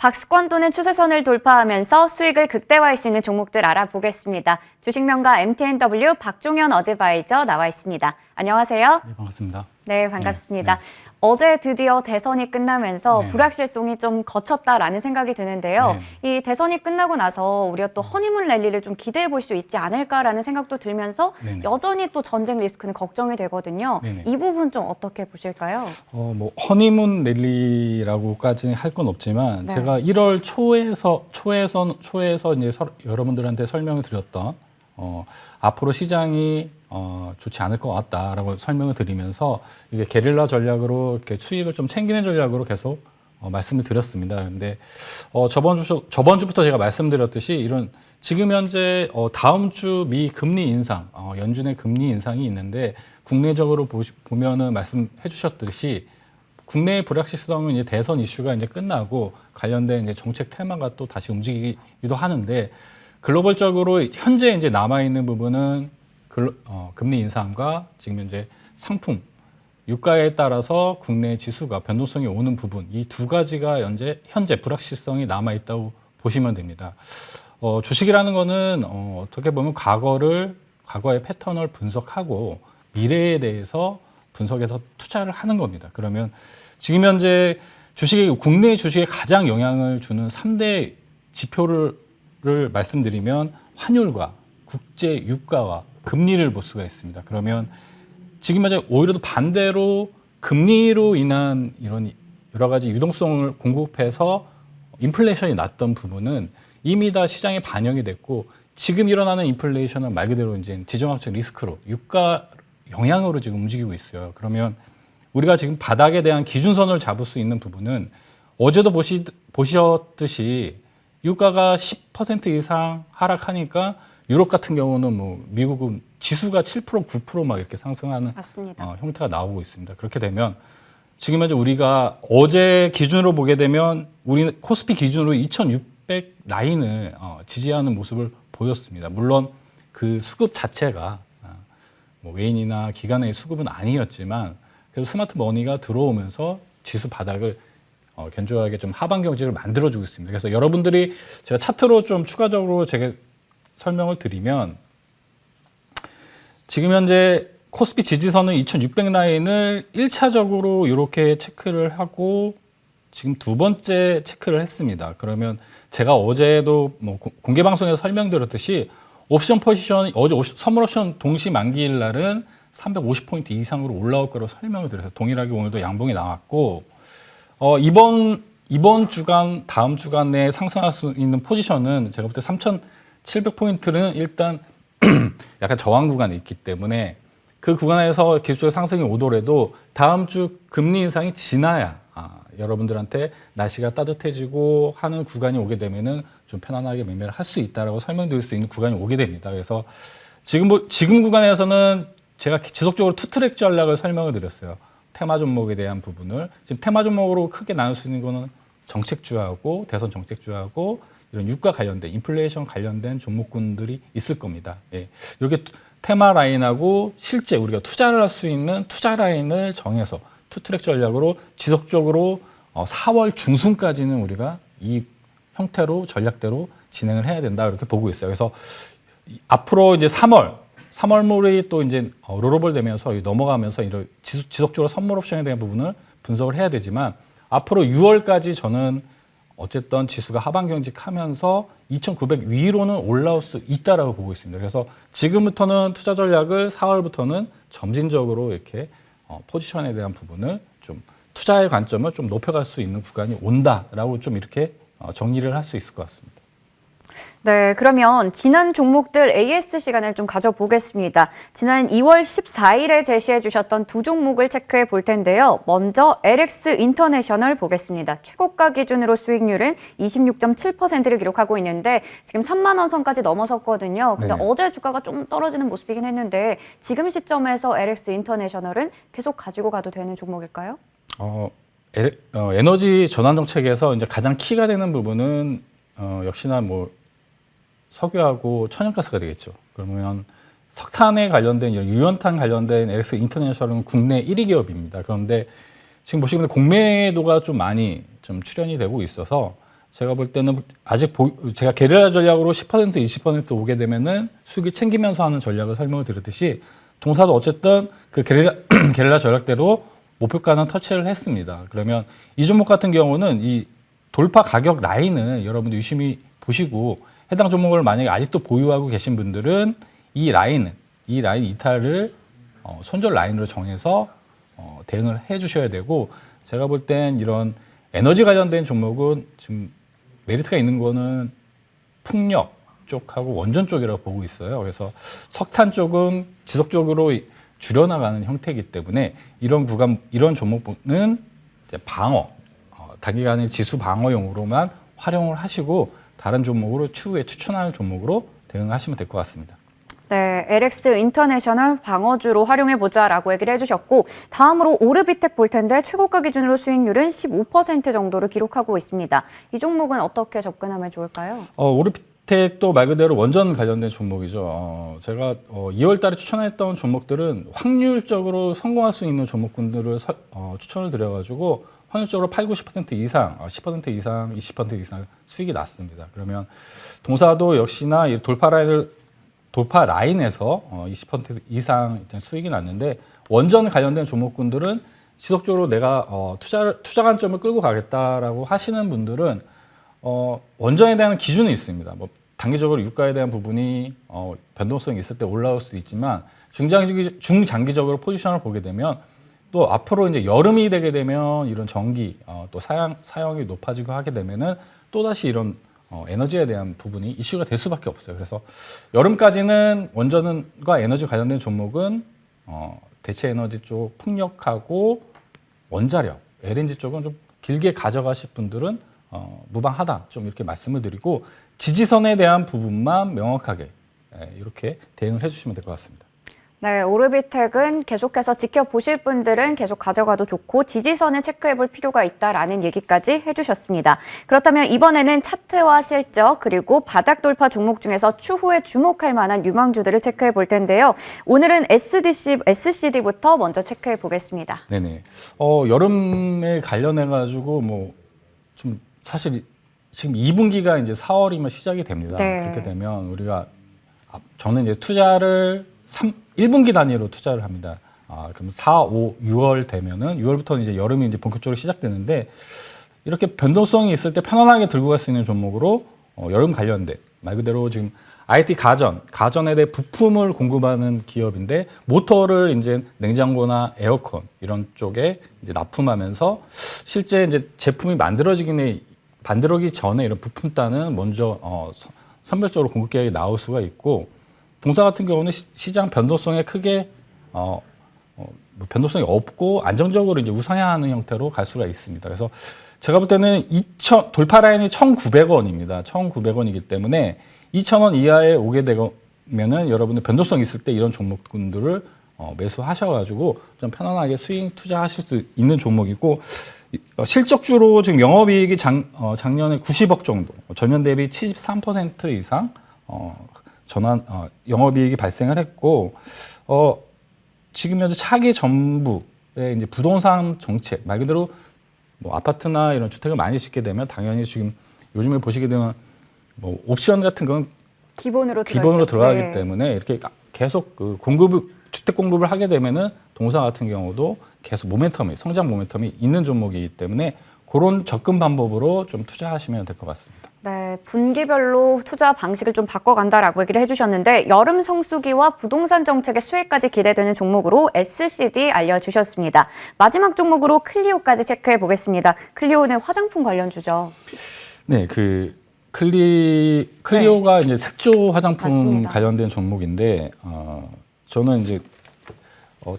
박스권 또는 추세선을 돌파하면서 수익을 극대화할 수 있는 종목들 알아보겠습니다. 주식명가 MTNW 박종현 어드바이저 나와 있습니다. 안녕하세요. 네, 반갑습니다. 네, 반갑습니다. 네. 어제 드디어 대선이 끝나면서 네. 불확실성이 좀 거쳤다라는 생각이 드는데요. 이 대선이 끝나고 나서 우리가 또 허니문 랠리를 좀 기대해 볼 수 있지 않을까라는 생각도 들면서 네네. 여전히 또 전쟁 리스크는 걱정이 되거든요. 네네. 이 부분 좀 어떻게 보실까요? 뭐 허니문 랠리라고까지는 할 건 없지만 네. 제가 1월 초에서 이제 여러분들한테 설명을 드렸던 앞으로 시장이 좋지 않을 것 같다라고 설명을 드리면서 이게 게릴라 전략으로 이렇게 수익을 좀 챙기는 전략으로 계속 말씀을 드렸습니다. 근데 저번 주부터 제가 말씀드렸듯이 이런 지금 현재 다음 주 미 금리 인상, 연준의 금리 인상이 있는데 국내적으로 보면은 말씀해 주셨듯이 국내의 불확실성은 이제 대선 이슈가 이제 끝나고 관련된 이제 정책 테마가 또 다시 움직이기도 하는데 글로벌적으로 현재 이제 남아 있는 부분은 금리 인상과 지금 현재 상품 유가에 따라서 국내 지수가 변동성이 오는 부분 이 두 가지가 현재 불확실성이 남아 있다고 보시면 됩니다. 주식이라는 거는 어떻게 보면 과거의 패턴을 분석하고 미래에 대해서 분석해서 투자를 하는 겁니다. 그러면 지금 현재 국내 주식에 가장 영향을 주는 3대 지표를 말씀드리면 환율과 국제 유가와 금리를 볼 수가 있습니다. 그러면 지금 현재 오히려 더 반대로 금리로 인한 이런 여러 가지 유동성을 공급해서 인플레이션이 났던 부분은 이미 다 시장에 반영이 됐고 지금 일어나는 인플레이션은 말 그대로 이제 지정학적 리스크로 유가 영향으로 지금 움직이고 있어요. 그러면 우리가 지금 바닥에 대한 기준선을 잡을 수 있는 부분은 어제도 보셨듯이 유가가 10% 이상 하락하니까 유럽 같은 경우는 뭐 미국은 지수가 7%, 9% 이렇게 상승하는 형태가 나오고 있습니다. 그렇게 되면 지금 현재 우리가 어제 기준으로 보게 되면 우리는 코스피 기준으로 2,600 라인을 지지하는 모습을 보였습니다. 물론 그 수급 자체가 뭐 외인이나 기관의 수급은 아니었지만 그래도 스마트 머니가 들어오면서 지수 바닥을 견조하게 좀 하방 경직을 만들어주고 있습니다. 그래서 여러분들이 제가 차트로 좀 추가적으로 제가 설명을 드리면 지금 현재 코스피 지지선은 2,600 라인을 1차적으로 이렇게 체크를 하고 지금 두 번째 체크를 했습니다. 그러면 제가 어제도 뭐 공개 방송에서 설명드렸듯이 옵션 포지션이 어제 선물 옵션 동시 만기일 날은 350포인트 이상으로 올라올 거라고 설명을 드려서 동일하게 오늘도 양봉이 나왔고 이번 주간 다음 주간 내에 상승할 수 있는 포지션은 제가 볼 때 3,700포인트는 일단 약간 저항 구간이 있기 때문에 그 구간에서 기술적 상승이 오더라도 다음 주 금리 인상이 지나야 여러분들한테 날씨가 따뜻해지고 하는 구간이 오게 되면은 좀 편안하게 매매를 할 수 있다라고 설명드릴 수 있는 구간이 오게 됩니다. 그래서 지금 구간에서는 제가 지속적으로 투트랙 전략을 설명을 드렸어요. 테마 종목에 대한 부분을 지금 테마 종목으로 크게 나눌 수 있는 거는 정책주하고 대선 정책주하고 이런 유가 관련된 인플레이션 관련된 종목군들이 있을 겁니다. 예. 이렇게 테마 라인하고 실제 우리가 투자를 할 수 있는 투자 라인을 정해서 투트랙 전략으로 지속적으로 4월 중순까지는 우리가 이 형태로 전략대로 진행을 해야 된다 이렇게 보고 있어요. 그래서 앞으로 이제 3월물이 또 이제 롤오버 되면서 넘어가면서 이런 지속적으로 선물 옵션에 대한 부분을 분석을 해야 되지만 앞으로 6월까지 저는 어쨌든 지수가 하방 경직하면서 2,900 위로는 올라올 수 있다라고 보고 있습니다. 그래서 지금부터는 투자 전략을 4월부터는 점진적으로 이렇게 포지션에 대한 부분을 좀 투자의 관점을 좀 높여갈 수 있는 구간이 온다라고 좀 이렇게 정리를 할 수 있을 것 같습니다. 네, 그러면 지난 종목들 AS 시간을 좀 가져보겠습니다. 지난 2월 14일에 제시해 주셨던 두 종목을 체크해 볼 텐데요. 먼저 LX 인터내셔널 보겠습니다. 최고가 기준으로 수익률은 26.7%를 기록하고 있는데 지금 3만 원 선까지 넘어섰거든요. 근데 네네. 어제 주가가 좀 떨어지는 모습이긴 했는데 지금 시점에서 LX 인터내셔널은 계속 가지고 가도 되는 종목일까요? 에너지 전환 정책에서 이제 가장 키가 되는 부분은 역시나 뭐 석유하고 천연가스가 되겠죠. 그러면 석탄에 관련된 유연탄 관련된 LX 인터내셔널은 국내 1위 기업입니다. 그런데 지금 보시면 공매도가 좀 많이 좀 출현이 되고 있어서 제가 볼 때는 아직 제가 게릴라 전략으로 10% 20% 오게 되면은 수익을 챙기면서 하는 전략을 설명을 드렸듯이 동사도 어쨌든 그 게릴라 전략대로 목표가는 터치를 했습니다. 그러면 이 종목 같은 경우는 이 돌파 가격 라인을 여러분들 유심히 보시고 해당 종목을 만약에 아직도 보유하고 계신 분들은 이 라인 이탈을 손절 라인으로 정해서 대응을 해 주셔야 되고, 제가 볼 땐 이런 에너지 관련된 종목은 지금 메리트가 있는 거는 풍력 쪽하고 원전 쪽이라고 보고 있어요. 그래서 석탄 쪽은 지속적으로 줄여나가는 형태이기 때문에 이런 종목은 이제 단기간에 지수 방어용으로만 활용을 하시고 다른 종목으로 추후에 추천할 종목으로 대응하시면 될 것 같습니다. 네, LX 인터내셔널 방어주로 활용해보자라고 얘기를 해주셨고, 다음으로 오르비텍 볼 텐데 최고가 기준으로 수익률은 15% 정도를 기록하고 있습니다. 이 종목은 어떻게 접근하면 좋을까요? 오르비텍도 말 그대로 원전 관련된 종목이죠. 제가 2월 달에 추천했던 종목들은 확률적으로 성공할 수 있는 종목군들을 추천을 드려가지고 확률적으로 8, 90% 이상, 10% 이상, 20% 이상 수익이 났습니다. 그러면 동사도 역시나 이 돌파 라인에서 20% 이상 수익이 났는데, 원전 관련된 종목군들은 지속적으로 내가 투자 관점을 끌고 가겠다라고 하시는 분들은 원전에 대한 기준이 있습니다. 뭐 단기적으로 유가에 대한 부분이 변동성이 있을 때 올라올 수도 있지만 중장기적으로 포지션을 보게 되면 또 앞으로 이제 여름이 되게 되면 이런 전기 또 사용이 높아지고 하게 되면은 또다시 이런 에너지에 대한 부분이 이슈가 될 수밖에 없어요. 그래서 여름까지는 원전과 에너지 관련된 종목은 대체 에너지 쪽 풍력하고 원자력, LNG 쪽은 좀 길게 가져가실 분들은 무방하다, 좀 이렇게 말씀을 드리고 지지선에 대한 부분만 명확하게 이렇게 대응을 해주시면 될 것 같습니다. 네, 오르비텍은 계속해서 지켜보실 분들은 계속 가져가도 좋고 지지선을 체크해볼 필요가 있다라는 얘기까지 해주셨습니다. 그렇다면 이번에는 차트와 실적 그리고 바닥 돌파 종목 중에서 추후에 주목할 만한 유망주들을 체크해볼 텐데요. 오늘은 SCD부터 먼저 체크해 보겠습니다. 네네. 여름에 관련해가지고 뭐 좀 사실 지금 2분기가 이제 4월이면 시작이 됩니다. 네. 그렇게 되면 우리가 저는 이제 투자를 1분기 단위로 투자를 합니다. 그럼 4, 5, 6월 되면은 6월부터는 이제 여름이 이제 본격적으로 시작되는데, 이렇게 변동성이 있을 때 편안하게 들고 갈 수 있는 종목으로 여름 관련된 말 그대로 지금 IT 가전에 대해 부품을 공급하는 기업인데, 모터를 이제 냉장고나 에어컨 이런 쪽에 이제 납품하면서 실제 이제 제품이 만들어지기 전에 이런 부품단은 먼저 선별적으로 공급 계약이 나올 수가 있고, 동사 같은 경우는 시장 변동성에 크게 변동성이 없고 안정적으로 이제 우상향하는 형태로 갈 수가 있습니다. 그래서 제가 볼 때는 돌파 라인이 1,900원입니다. 1,900원이기 때문에 2,000원 이하에 오게 되면은 여러분들 변동성 있을 때 이런 종목군들을 매수하셔가지고 좀 편안하게 수익 투자하실 수 있는 종목이고, 실적주로 지금 영업이익이 작년에 90억 정도, 전년 대비 73% 이상 영업이익이 발생을 했고, 지금 현재 차기 정부의 이제 부동산 정책, 말 그대로 뭐 아파트나 이런 주택을 많이 짓게 되면 당연히 지금 요즘에 보시게 되면 뭐 옵션 같은 건 기본으로 들어가기 네. 때문에 이렇게 계속 그 주택 공급을 하게 되면은 동사 같은 경우도 계속 성장 모멘텀이 있는 종목이기 때문에 그런 접근 방법으로 좀 투자하시면 될 것 같습니다. 네, 분기별로 투자 방식을 좀 바꿔간다라고 얘기를 해주셨는데, 여름 성수기와 부동산 정책의 수혜까지 기대되는 종목으로 SCD 알려주셨습니다. 마지막 종목으로 클리오까지 체크해 보겠습니다. 클리오는 화장품 관련주죠. 네, 클리오가 이제 색조 화장품 맞습니다. 관련된 종목인데, 저는 이제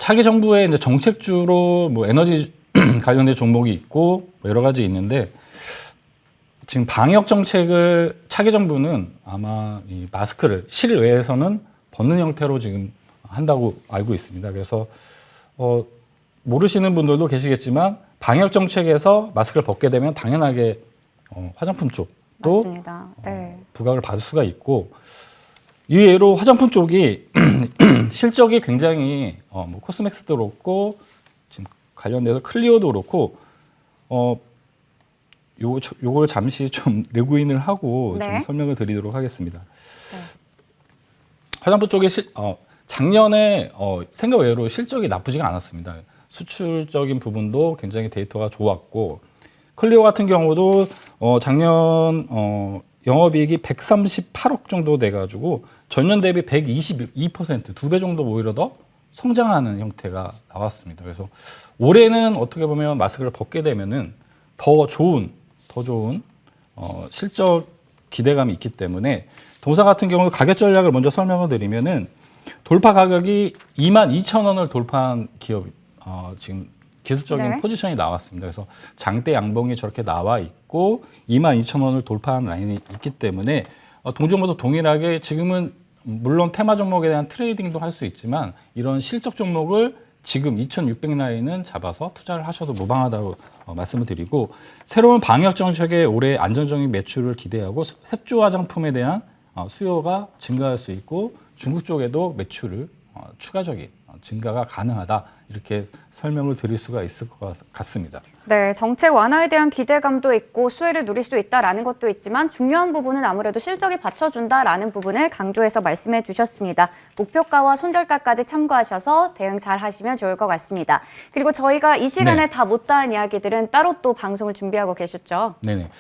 차기 정부의 이제 정책주로 뭐 에너지 관련된 종목이 있고 뭐 여러 가지 있는데, 지금 방역 정책을 차기 정부는 아마 이 마스크를 실외에서는 벗는 형태로 지금 한다고 알고 있습니다. 그래서 모르시는 분들도 계시겠지만 방역 정책에서 마스크를 벗게 되면 당연하게 화장품 쪽도 맞습니다. 네. 부각을 받을 수가 있고, 이외로 화장품 쪽이 실적이 굉장히 뭐 코스맥스도 그렇고 지금 관련돼서 클리오도 그렇고 요걸 잠시 좀 레고인을 하고 네. 좀 설명을 드리도록 하겠습니다. 화장품 쪽에 작년에 생각 외로 실적이 나쁘지가 않았습니다. 수출적인 부분도 굉장히 데이터가 좋았고 클리오 같은 경우도 작년 영업이익이 138억 정도 돼가지고 전년 대비 122% 2배 정도 오히려 더 성장하는 형태가 나왔습니다. 그래서 올해는 어떻게 보면 마스크를 벗게 되면은 더 좋은 실적 기대감이 있기 때문에 동사 같은 경우 가격 전략을 먼저 설명을 드리면은 돌파 가격이 22,000원을 돌파한 기업 지금 기술적인 네. 포지션이 나왔습니다. 그래서 장대 양봉이 저렇게 나와 있고 22,000원을 돌파한 라인이 있기 때문에 동종모도 동일하게 지금은 물론 테마 종목에 대한 트레이딩도 할 수 있지만 이런 실적 종목을 지금 2,600 라인은 잡아서 투자를 하셔도 무방하다고 말씀을 드리고 새로운 방역 정책에 올해 안정적인 매출을 기대하고 색조 화장품에 대한 수요가 증가할 수 있고 중국 쪽에도 매출을 추가적인 증가가 가능하다 이렇게 설명을 드릴 수가 있을 것 같습니다. 네, 정책 완화에 대한 기대감도 있고 수혜를 누릴 수 있다라는 것도 있지만 중요한 부분은 아무래도 실적이 받쳐준다라는 부분을 강조해서 말씀해 주셨습니다. 목표가와 손절가까지 참고하셔서 대응 잘 하시면 좋을 것 같습니다. 그리고 저희가 이 시간에 네. 다 못다한 이야기들은 따로 또 방송을 준비하고 계셨죠. 네네.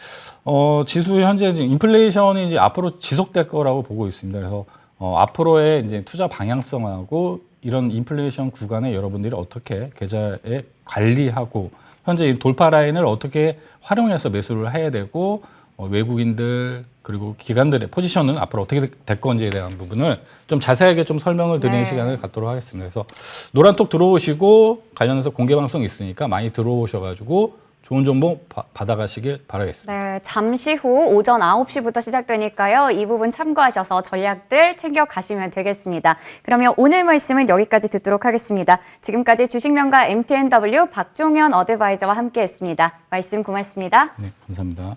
지수 현재 이제 인플레이션이 이제 앞으로 지속될 거라고 보고 있습니다. 그래서 앞으로의 이제 투자 방향성하고 이런 인플레이션 구간에 여러분들이 어떻게 계좌에 관리하고 현재 이 돌파 라인을 어떻게 활용해서 매수를 해야 되고 외국인들 그리고 기관들의 포지션은 앞으로 어떻게 될 건지에 대한 부분을 좀 자세하게 좀 설명을 드리는 네. 시간을 갖도록 하겠습니다. 그래서 노란톡 들어오시고 관련해서 공개 방송 있으니까 많이 들어오셔가지고 좋은 정보 받아가시길 바라겠습니다. 네, 잠시 후 오전 9시부터 시작되니까요. 이 부분 참고하셔서 전략들 챙겨가시면 되겠습니다. 그러면 오늘 말씀은 여기까지 듣도록 하겠습니다. 지금까지 주식명가 MTNW 박종현 어드바이저와 함께했습니다. 말씀 고맙습니다. 네, 감사합니다.